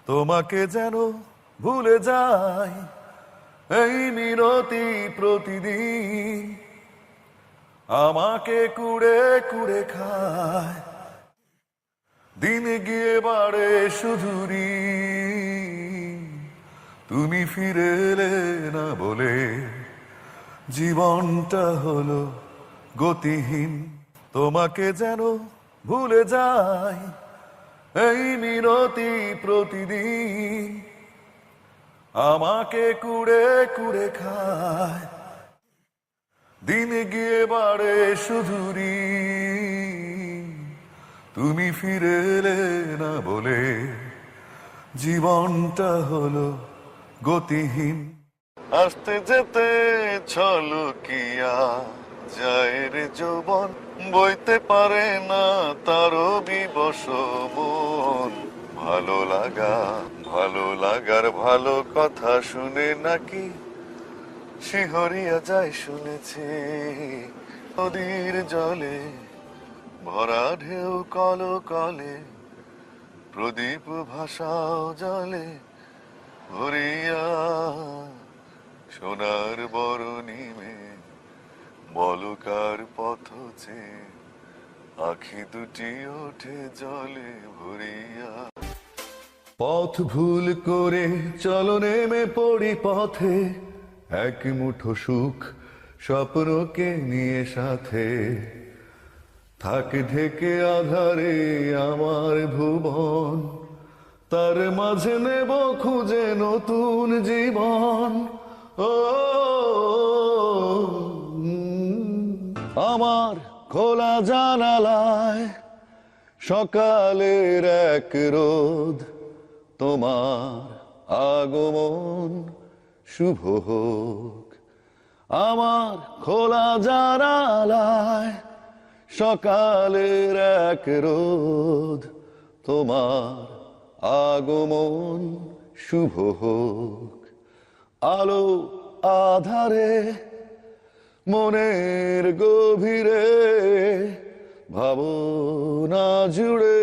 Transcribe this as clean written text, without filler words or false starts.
তোমাকে যেন ভুলে যাই এই মিনতি প্রতিদিন আমাকে কুড়ে কুড়ে খায় দিন গিয়ে বাড়ে শুধু ঋণ। তুমি ফিরে এলে না বলে জীবনটা হলো গতিহীন। তোমাকে যেন ভুলে যাই এই মিনতি প্রতিদিন আমাকে কুড়ে কুড়ে খায় দিন গিয়ে বাড়ে শুধু ঋণ। তুমি ফিরে এলে না বলে জীবনটা হলো গতিহীন। আসতে যেতে ছলকিয়া যায় রে যৌবন, বইতে পারে না তারও বিবশ মন। ভালো লাগার ভালো কথা শুনে নাকি শিহরিয়া যায় শুনেছি। নদীর জলে ভরা ঢেউ কল কলে প্রদীপ ভাষাও জলে ভরিয়া সোনার বরণিমে বলকার পথ চেয়ে আখি দুটি ওঠে জলে ভরিয়া। পথ ভুল করে চলো নেমে পড়ি পথে, এক মুঠো সুখ স্বপ্নকে নিয়ে সাথে। থাক ঢেকে আধারে আমার ভুবন, তার মাঝে নেব খুঁজে নতুন জীবন। ও আমার খোলা জানালায় সকালের এক রোদ, তোমার আগমন শুভ হোক। আমার খোলা জানালায় সকালের এক রোদ, তোমার আগমন শুভ হোক। আলো আধারে মনের গভীরে ভাবনা জুড়ে